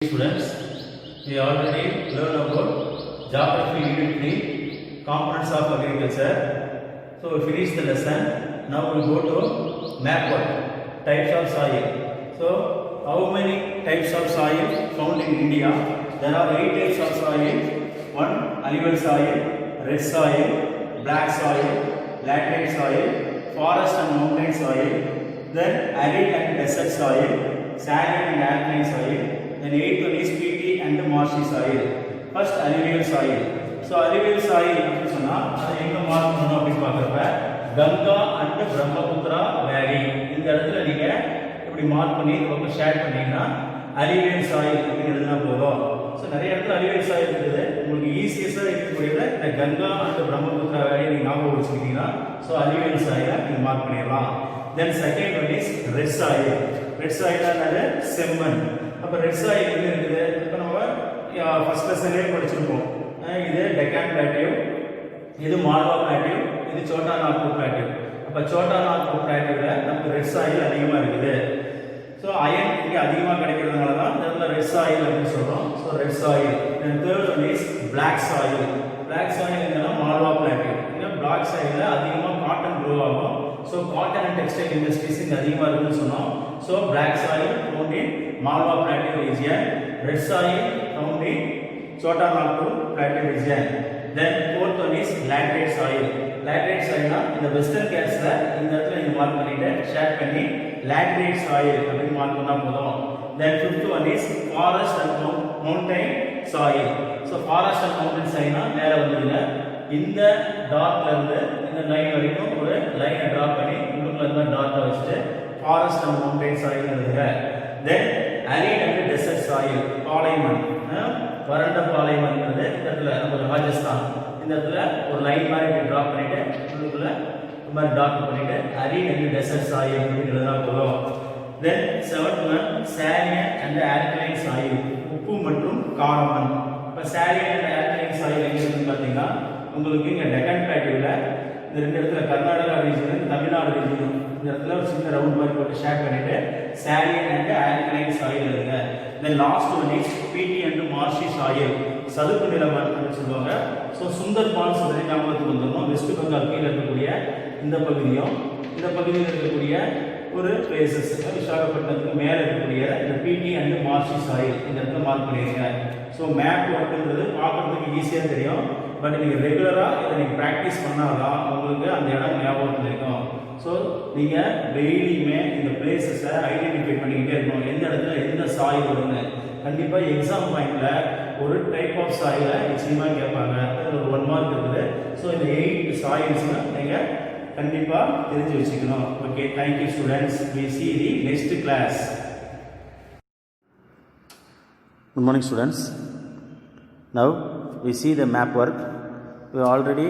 Students, we already learned about geography unit 3 components of agriculture. So we finished the lesson. Now we go to map work, types of soil. So how many types of soil found in India? There are 8 types of soil. One, alluvial soil, red soil, black soil, laterite soil, forest and mountain soil, then arid and desert soil, saline and alkaline soil. Then 8th one is peaty and marshy soil. First alluvial soil. So alluvial soil அப்படி சொன்னா அதை எங்க mark பண்ணனும் அப்படி பார்க்கறப்ப Ganga and Brahmaputra வேலி இந்த இடத்துல நீங்க இப்படி மார்க் பண்ணி ரொம்ப ஷேர் பண்ணீங்கன்னா alluvial soil அப்படி எழுதினா போதும். சோ நிறைய இடத்துல alluvial soil இருக்குது. உங்களுக்கு ஈஸியஸா இருக்கக்கூடியது இந்த கங்கா and பிரம்மபுத்திரா வேலி நீங்க ஞாபகம் வச்சுக்கிட்டீங்கன்னா சோ alluvial soil நீங்க மார்க் பண்ணிடலாம். Then second one is red soil. Red soil என்னது செம்மண். அப்ப ரெட் சாயில் எங்க இருக்குது? இப்ப நம்ம ஃபர்ஸ்ட் லெசன்லயே படிச்சிருப்போம். இது டெக்கான் பிளாட்டியூ, இது மால்வா பிளாட்டியூ, இது சோட்டா நாக்பூர் பிளாட்டியூ. அப்ப சோட்டா நாக்பூர் பிளாட்டியூல நமக்கு ரெட் சாயில் அதிகமா இருக்குது. சோ அயன் இங்க அதிகமா கிடைக்கிறதுனால தான் இதெல்லாம் ரெட் சாயில் அப்படின்னு சொல்றோம். So red soil. then third one is black soil. black soil என்னன்னா மால்வா பிளாட்டியூ. இந்த black soilல அதிகமா காட்டன் க்ரோ ஆகும். So cotton and textile industries இங்க அதிகமா இருக்குன்னு சொன்னோம். So black soil found in Malwa Plateau region, red soil found in Chota Nagpur Plateau region. Then fourth one is laterite soil. Laterite soil na in the western Ghats la இந்த இடத்துல நீங்க mark பண்ணிட்டு share பண்ணி laterite soil அப்படி mark பண்ணா போதும். Then fifth one is forest and mountain soil. So forest and mountain soil na மேல வந்துருங்க. இந்த டாட்ல இருந்து இந்த லைன் வரைக்கும் ஒரு லைனை டிரா பண்ணி உள்ளுக்குள்ள இந்த டாட்டை வச்சிட்டு forest and mountain soil எழுதுங்க. Then arid and desert soil, பாலைவனம், வறண்ட பாலைவனம்ன்றது இந்த இடத்துல நம்ம ராஜஸ்தான் இந்த இடத்துல ஒரு லைன் மாதிரி டிரா பண்ணிட்டு உள்ளுக்குள்ள இந்த மாதிரி டாட் பண்ணிட்டு arid and desert soil அப்படி எழுதனா போதும். Then seventh one saline and alkaline soil, உப்பு மற்றும் காரமண். இப்ப saline and alkaline soil எங்க இருக்குன்னு பாத்தீங்கன்னா உங்களுக்கு இங்க டெக்கான் பிளாட்டியூல இந்த ரெண்டு இடத்துல கர்நாடகா ரீஜன் தமிழ்நாடு ரீஜன் இந்த இடத்துல ஒரு சின்ன ரவுண்ட் மாதிரி போட்டு ஷேர் பண்ணிட்டு saline and alkaline soil எழுதுங்க. then last one is peaty and marshy soil, சதுப்பு நில மண் சொல்லுவாங்க. சோ சுந்தர்பான்ஸ் வந்து ஞாபகத்துக்கு வந்துரும். வெஸ்ட் பெங்கால் கீழ இருக்கக்கூடிய இந்த பகுதியும் இந்த பகுதியில் இருக்கக்கூடிய ஒரு பிளேसेस விசாகப்பட்டினத்துக்கு மேல இருக்கக்கூடிய இந்த peaty and marshy soil இந்த இடத்துல மார்க் பண்ணிருங்க. சோ மேப் வர்க்ன்றது பார்க்கிறதுக்கு ஈஸியா தெரியும். பட் நீங்க ரெகுலரா இத நீங்க பிராக்டீஸ் பண்ணாதான் உங்களுக்கு அந்த இடம் ஞாபகத்துல இருக்கும். சோ நீங்க டெய்லியுமே இந்த பிளேसेस ஐடென்டிஃபை பண்ணிக்கிட்டே இருக்கணும். எந்த இடத்துல எந்த சாயில் வரும்னு கண்டிப்பா எக்ஸாம் பாயிண்ட்ல ஒரு டைப் ஆஃப் சாயில நிச்சயமா கேட்பாங்க. அதுல ஒரு 1 மார்க் இருக்குது. சோ இந்த 8 சாயில்ஸ் நீங்க கண்டிப்பா தெரிஞ்சு வச்சுக்கணும். Okay, thank you students. We see the next class. Good morning students. Now we see the map work. We already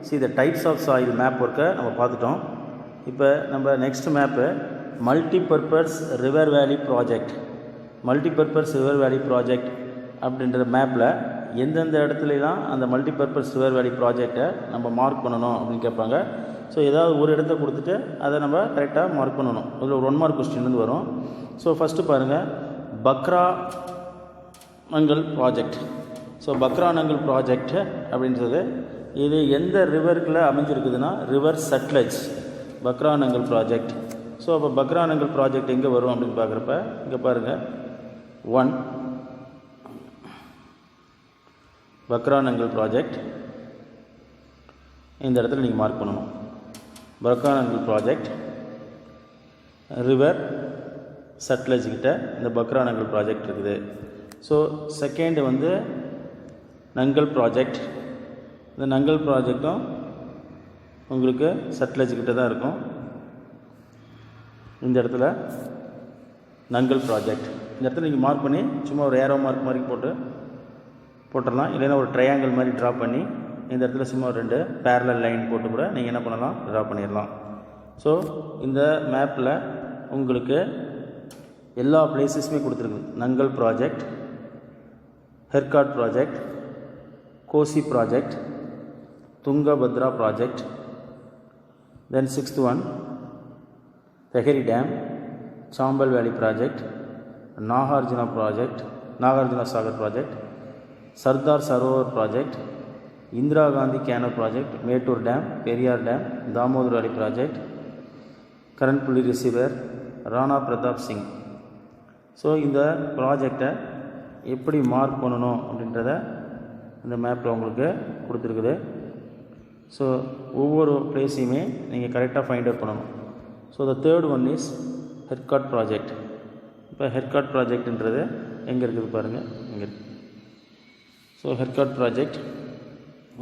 see the types of soil map work நம்ம பார்த்துட்டோம். இப்போ நம்ம நெக்ஸ்ட் மேப்பு மல்டிபர்பஸ் ரிவர் வேலி project. Multipurpose river வேலி project அப்படின்ற மேப்பில் எந்தெந்த இடத்துலலாம் அந்த மல்டிபர்பஸ் ரிவர் வேலி ப்ராஜெக்டை நம்ம மார்க் பண்ணணும் அப்படின்னு கேட்பாங்க. ஸோ ஏதாவது ஒரு இடத்த கொடுத்துட்டு அதை நம்ம கரெக்டாக மார்க் பண்ணணும். அதில் ஒரு 1 மார்க் கொஸ்டின் வந்து வரும். ஸோ ஃபஸ்ட்டு பாருங்கள், Bhakra Nangal project. So Bhakra Nangal project அப்படின்றது இது எந்த ரிவருக்குள்ள அமைஞ்சிருக்குதுன்னா river Sutlej, Bhakra Nangal project. So அப்போ பக்ரா நங்கல் ப்ராஜெக்ட் எங்கே வரும் அப்படின்னு பார்க்குறப்ப இங்கே பாருங்கள், 1 பக்ரா நங்கல் ப்ராஜெக்ட் இந்த இடத்துல நீங்கள் மார்க் பண்ணணும். பக்ரா நங்கல் ப்ராஜெக்ட் ரிவர் சட்லஜ் கிட்ட இந்த பக்ரா நங்கல் ப்ராஜெக்ட் இருக்குது. ஸோ செகண்ட் வந்து நங்கல் ப்ராஜெக்ட். இந்த நங்கல் ப்ராஜெக்டும் உங்களுக்கு சட்லஜ் கிட்ட தான் இருக்கும். இந்த இடத்துல நங்கல் ப்ராஜெக்ட் இந்த இடத்துல நீங்கள் மார்க் பண்ணி சும்மா ஒரு ஏரோ மார்க் மாதிரி போட்டுடலாம். இல்லைன்னா ஒரு ட்ரையாங்கிள் மாதிரி ட்ரா பண்ணி இந்த இடத்துல சும்மா 2 பேரலல் லைன் போட்டு கூட நீங்கள் என்ன பண்ணலாம், ட்ரா பண்ணிடலாம். ஸோ இந்த மேப்பில் உங்களுக்கு எல்லா பிளேஸஸுமே கொடுத்துருக்கு. Nangal project, Hirakud project, Kosi project, Tungabhadra project. Then 6th one Tehri Dam, Chambal Valley project, Nagarjuna project, Nagarjuna Sagar project, Sardar Sarovar project, Indira Gandhi canal project, Mettur dam, Periyar dam, Damodar valley project, Karnaphuli reservoir, Rana Pratap Singh. So இந்த ப்ராஜெக்டை எப்படி மார்க் பண்ணணும் அப்படின்றத இந்த மேப்பில் உங்களுக்கு கொடுத்துருக்குது. ஸோ ஒவ்வொரு பிளேஸையுமே நீங்கள் கரெக்டாக ஃபைண்ட் அவுட் பண்ணணும். So the third one is Hirakud project. இப்போ ஹெர்காட் ப்ராஜெக்ட்ன்றது எங்கே இருக்குது பாருங்கள், இங்கே இருக்குது. ஸோ ஹெர்காட் ப்ராஜெக்ட்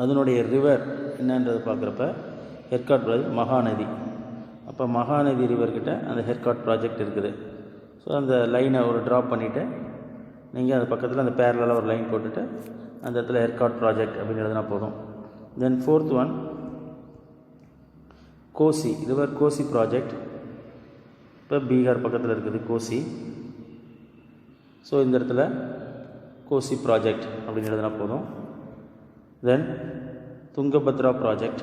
அதனுடைய ரிவர் என்னன்றது பார்க்குறப்ப ஹெர்காட் ப்ராஜெக்ட் மகாநதி. அப்போ மகாநதி ரிவர்கிட்ட அந்த ஹெர்காட் ப்ராஜெக்ட் இருக்குது. ஸோ அந்த லைனை ஒரு ட்ராப் பண்ணிவிட்டு நீங்கள் அது பக்கத்தில் அந்த பேரலாக ஒரு லைன் போட்டுட்டு அந்த இடத்துல ஹெர்காட் ப்ராஜெக்ட் அப்படின்னு எழுதினா போதும். தென் fourth one Kosi river, Kosi project. இப்போ பீகார் பக்கத்தில் இருக்குது கோசி. ஸோ இந்த இடத்துல கோசி ப்ராஜெக்ட் அப்படின்னு எழுதினா போதும். தென் துங்கபத்ரா ப்ராஜெக்ட்,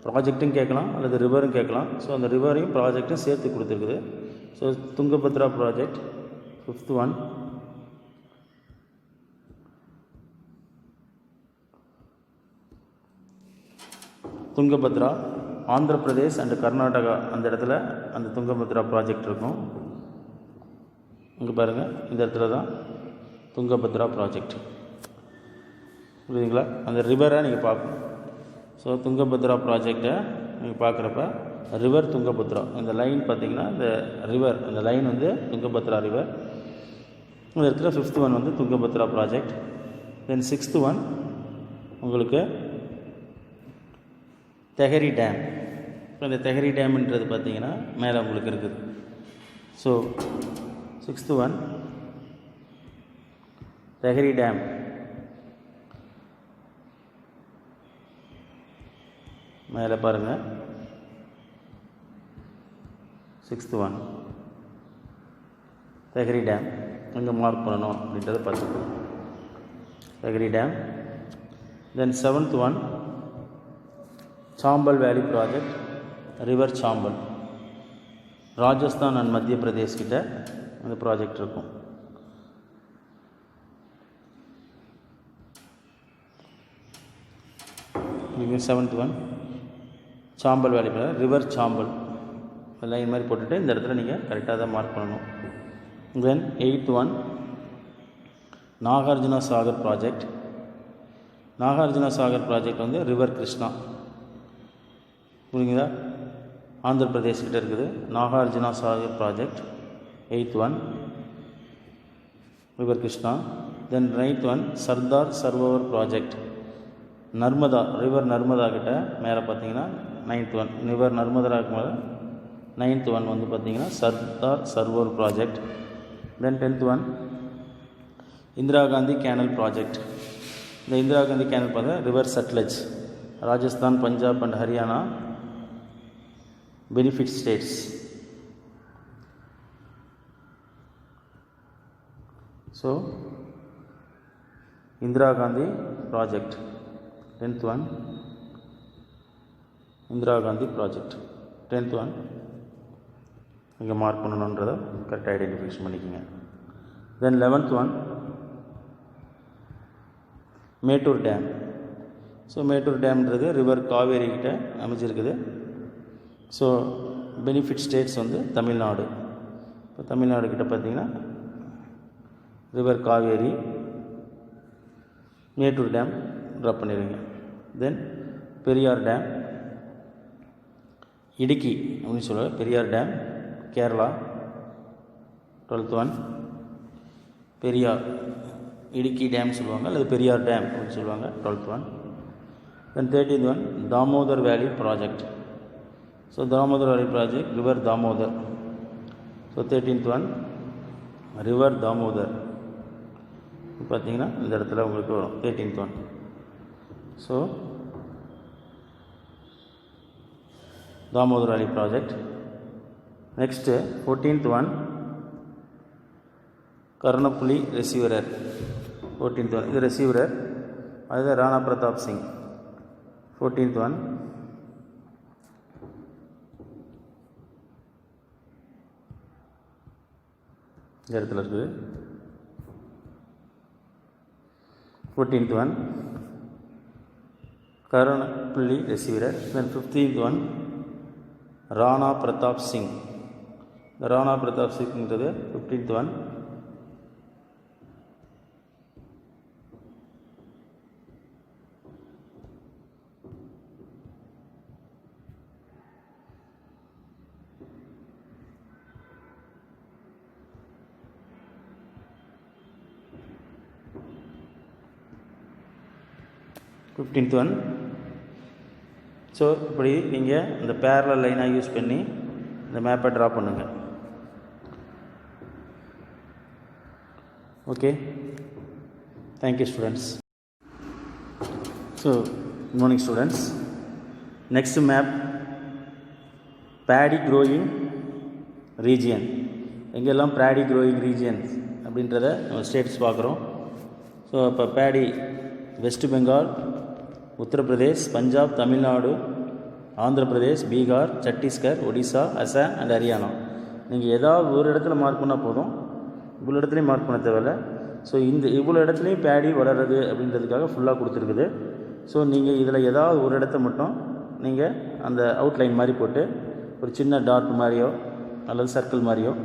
ப்ராஜெக்ட்டும் கேட்கலாம் அல்லது ரிவரும் கேட்கலாம். ஸோ அந்த ரிவரையும் ப்ராஜெக்டும் சேர்த்து கொடுத்துருக்குது. So Tungabhadra project fifth one. Tungabhadra Andhra Pradesh and Karnataka அந்த இடத்துல அந்த துங்கபத்ரா ப்ராஜெக்ட் இருக்கும். இங்கே பாருங்கள், இந்த இடத்துல தான் துங்கபத்ரா ப்ராஜெக்ட். புரியுதுங்களா? அந்த ரிவரை நீங்கள் பார்க்கணும். ஸோ துங்கபத்ரா ப்ராஜெக்டை நீங்கள் பார்க்குறப்ப ரிவர் துங்கபத்ரா இந்த லைன் பார்த்திங்கன்னா இந்த ரிவர் அந்த லைன் வந்து துங்கபத்ரா ரிவர். இந்த இடத்துல ஃபிஃப்த் ஒன் வந்து துங்கபத்ரா ப்ராஜெக்ட். தென் சிக்ஸ்த் ஒன் உங்களுக்கு தெஹரி டேம். இப்போ இந்த தெஹரி டேம்ன்றது பார்த்திங்கன்னா மேலே உங்களுக்கு இருக்குது. So sixth one Tehri dam. மேலே பாருங்கள், சிக்ஸ்த் ஒன் தெஹரி டேம் எங்கே மார்க் பண்ணணும் அப்படின்றத பார்த்துக்கணும். Tehri dam. Then seventh one Chambal valley project, river சாம்பல். ராஜஸ்தான் அண்ட் மத்திய பிரதேஷ் கிட்ட அந்த ப்ராஜெக்ட் இருக்கும். செவன்த் ஒன் சாம்பல் வேலி ரிவர் சாம்பல் லைன் மாதிரி போட்டுட்டு இந்த இடத்துல நீங்கள் கரெக்டாக தான் மார்க் பண்ணணும். Then eighth one Nagarjuna Sagar project. Nagarjuna Sagar project வந்து ரிவர் கிருஷ்ணா. புரியுங்களா? ஆந்திர பிரதேஷ் கிட்ட இருக்குது Nagarjuna Sagar project. Eighth one river Krishna. Then ninth one Sardar Sarovar project, Narmada river Narmada கிட்ட மேலே பார்த்தீங்கன்னா நைன்த் ஒன் ரிவர் நர்மதாவுக்கு மேலே நைன்த் ஒன் வந்து பார்த்தீங்கன்னா Sardar Sarovar project. Then tenth one Indira Gandhi canal project. இந்த இந்திரா காந்தி கேனல் பார்த்தா river Sutlej, Rajasthan, Punjab and Haryana benefit states. So Indira Gandhi project 10th one Indira Gandhi project 10th one இங்கே mark பண்ணணுன்றதை கரெக்டாக ஐடென்டிஃபிகேஷன் பண்ணிக்கோங்க. Then 11th one Mettur dam. So Mettur டேம்ன்றது ரிவர் காவேரி கிட்ட அமைச்சிருக்குது. ஸோ பெனிஃபிட் ஸ்டேட்ஸ் வந்து தமிழ்நாடு. இப்போ தமிழ்நாடு கிட்ட பார்த்திங்கன்னா river Kaveri, Mettur dam drop பண்ணிடுங்க. தென் பெரியார் டேம், இடுக்கி அப்படின்னு சொல்லுவாங்க, Periyar dam Kerala 12th one Periyar Idukki dam சொல்லுவாங்க அல்லது பெரியார் டேம் அப்படின்னு சொல்லுவாங்க 12th ஒன். தென் 13th one Damodar valley project. So Damodar valley project river Damodar. So 13th one river Damodar பார்த்திங்கன்னா இந்த இடத்துல உங்களுக்கு வரும் 13th one. So Damodar valley project. Next 14th one Karnaphuli reservoir 14th one. இது ரிசீவரர், அதுதான் ராணா பிரதாப் சிங் 14th ஒன். இந்த இடத்துல இருக்குது. 14th one Karanapalli receiver. Then 15th one Rana Pratap Singh. The Rana Pratap Singh into the 15th one. Fifteenth one. So இப்படி நீங்கள் இந்த parallel லைனாக use பண்ணி இந்த மேப்பை ட்ரா பண்ணுங்கள். Okay, thank you students. So good morning students. Next map Bedi growing region. எங்கெல்லாம் Bedi growing regions அப்படின்றத நம்ம ஸ்டேட்ஸ் பார்க்குறோம். ஸோ இப்போ பேடி வெஸ்ட் பெங்கால், உத்தரப்பிரதேஷ், பஞ்சாப், தமிழ்நாடு, ஆந்திர பிரதேஷ், பீகார், சத்தீஸ்கர், ஒடிசா, அசாம் அண்ட் ஹரியானா. நீங்கள் ஏதாவது ஒரு இடத்துல மார்க் பண்ணால் போதும், இவ்வளோ இடத்துலையும் மார்க் பண்ண தேவையில்ல. ஸோ இந்த இவ்வளோ இடத்துலையும் பேடி வளருது அப்படின்றதுக்காக ஃபுல்லாக கொடுத்துருக்குது. ஸோ நீங்கள் இதில் ஏதாவது ஒரு இடத்த மட்டும் நீங்கள் அந்த அவுட்லைன் மாதிரி போட்டு ஒரு சின்ன டாட் மாதிரியோ அல்லது சர்க்கிள் மாதிரியோ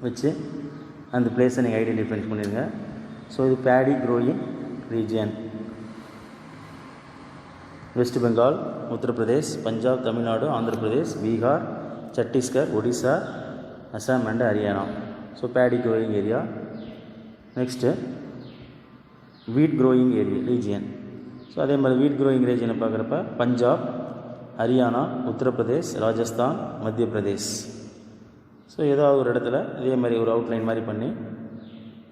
வச்சு அந்த பிளேஸை நீங்கள் ஐடென்டிஃபை பண்ணிடுங்க. ஸோ இது Bedi growing region. West Bengal, Uttar Pradesh, Punjab, Tamil Nadu, Andhra Pradesh, Bihar, Chhattisgarh, Odisha, Assam and Haryana. So Bedi growing area. Next வீட் க்ரோயிங் ரீஜியன். ஸோ அதே மாதிரி வீட் க்ரோயிங் ரீஜியனை பார்க்குறப்ப பஞ்சாப், ஹரியானா, உத்தரப்பிரதேஷ், ராஜஸ்தான், மத்திய பிரதேஷ். ஸோ ஏதாவது ஒரு இடத்துல இதே மாதிரி ஒரு அவுட்லைன் மாதிரி பண்ணி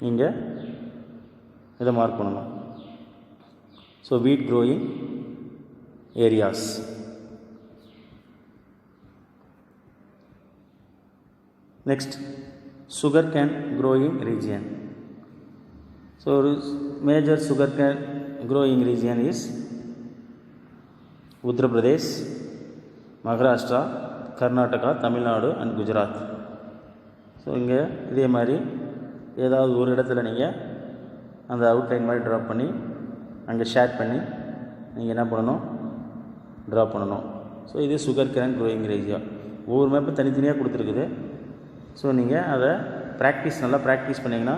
நீங்கள் இதை மார்க் பண்ணணும். ஸோ வீட் growing areas. Next, sugarcane growing region. So major sugarcane growing region is Uttar Pradesh, Maharashtra, Karnataka, Tamil Nadu and Gujarat. So இங்கே இதே மாதிரி ஏதாவது ஒரு இடத்துல நீங்கள் அந்த அவுட்லைன் மாதிரி ட்ரா பண்ணி அங்கே ஷேர் பண்ணி நீங்கள் என்ன பண்ணணும், ட்ரா பண்ணணும். ஸோ இது சுகர் கேன் க்ரோயிங் ஏரியா. ஒவ்வொரு மேப்பும் தனித்தனியாக கொடுத்துருக்குது. ஸோ நீங்கள் அதை நல்லா ப்ராக்டிஸ் பண்ணிங்கன்னா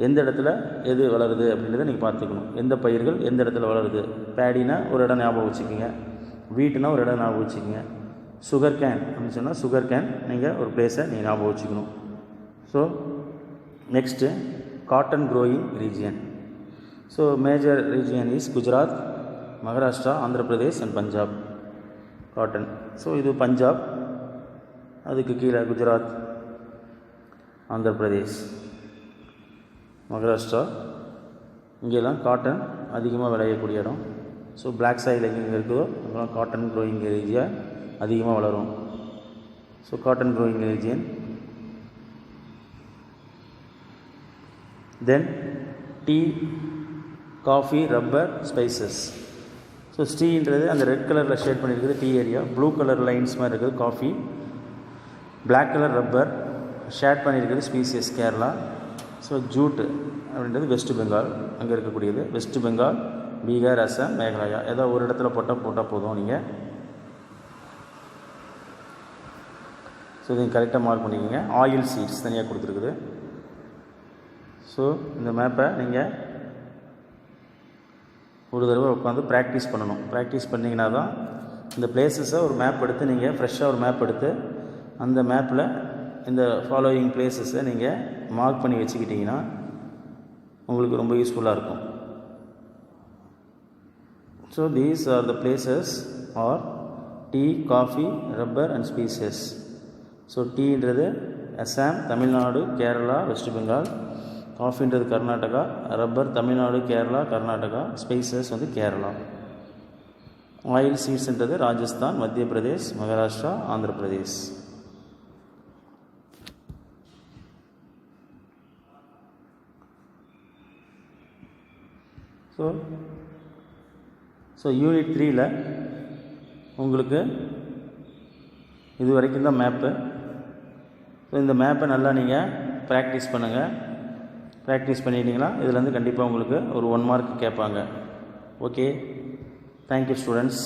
எந்த இடத்துல எது வளருது அப்படின்றத நீங்கள் பார்த்துக்கணும். எந்த பயிர்கள் எந்த இடத்துல வளருது. பேடினா ஒரு இடம் ஞாபகம் வச்சுக்கோங்க, வீட்டுனா ஒரு இடம் ஞாபகம் வச்சுக்கோங்க. சுகர் கேன் அப்படின்னு சொன்னால் சுகர் கேன் நீங்கள் ஒரு பிளேஸை நீங்கள் ஞாபகம் வச்சுக்கணும். So next cotton growing region. So major region is Gujarat, Maharashtra, Andhra Pradesh and Punjab. Cotton. So இது பஞ்சாப், அதுக்கு கீழே குஜராத், ஆந்திர பிரதேஷ், மகாராஷ்டிரா. இங்கெல்லாம் காட்டன் அதிகமாக விளையக்கூடிய இடம். ஸோ பிளாக் சாயில் எங்கே இருக்குதோ அங்கெல்லாம் காட்டன் க்ரோயிங் ஏரியா அதிகமாக வளரும். So cotton growing region. Then tea, coffee, rubber, spices. So டீன்றது அந்த ரெட் கலரில் ஷேட் பண்ணியிருக்குது tea area. Blue colour lines மாதிரி இருக்குது coffee. Black colour rubber shade பண்ணியிருக்குது ஸ்பீசியஸ் கேரளா. ஸோ ஜூட் அப்படின்றது வெஸ்ட் பெங்கால், அங்கே இருக்கக்கூடியது. வெஸ்ட் பெங்கால், பீகார், அசாம், மேகாலயா. ஏதோ ஒரு இடத்துல போட்டால் போதும் நீங்கள். ஸோ நீங்கள் கரெக்டாக மார்க் பண்ணிக்கோங்க. ஆயில் சீட்ஸ் தனியாக கொடுத்துருக்குது. ஸோ இந்த மேப்பை நீங்கள் ஒரு தடவை உட்காந்து ப்ராக்டிஸ் பண்ணணும். ப்ராக்டிஸ் பண்ணிங்கன்னா தான் இந்த பிளேஸஸை ஒரு மேப் எடுத்து நீங்கள் ஃப்ரெஷ்ஷாக ஒரு மேப் எடுத்து அந்த மேப்பில் இந்த ஃபாலோயிங் பிளேஸஸை நீங்கள் மார்க் பண்ணி வச்சுக்கிட்டிங்கன்னா உங்களுக்கு ரொம்ப யூஸ்ஃபுல்லாக இருக்கும். So these are the places are tea, coffee, rubber and spices. So டீன்றது அசாம், தமிழ்நாடு, கேரளா, வெஸ்ட் பெங்கால். காஃபின்றது கர்நாடகா, ரப்பர் தமிழ்நாடு, கேரளா, கர்நாடகா. ஸ்பைசஸ் வந்து கேரளா. ஆயில் சீட்ஸ்ன்றது ராஜஸ்தான், மத்திய பிரதேஷ், மகாராஷ்டிரா, ஆந்திர பிரதேஷ். ஸோ யூனிட் 3ல் உங்களுக்கு இது வரைக்கும் தான் மேப்பு. ஸோ இந்த மேப்பை நல்லா நீங்கள் ப்ராக்டிஸ் பண்ணுங்கள். ப்ராக்டிஸ் பண்ணிட்டீங்களா இதுலேருந்து கண்டிப்பாக உங்களுக்கு ஒரு 1 மார்க் கேட்பாங்க. Okay, thank you students.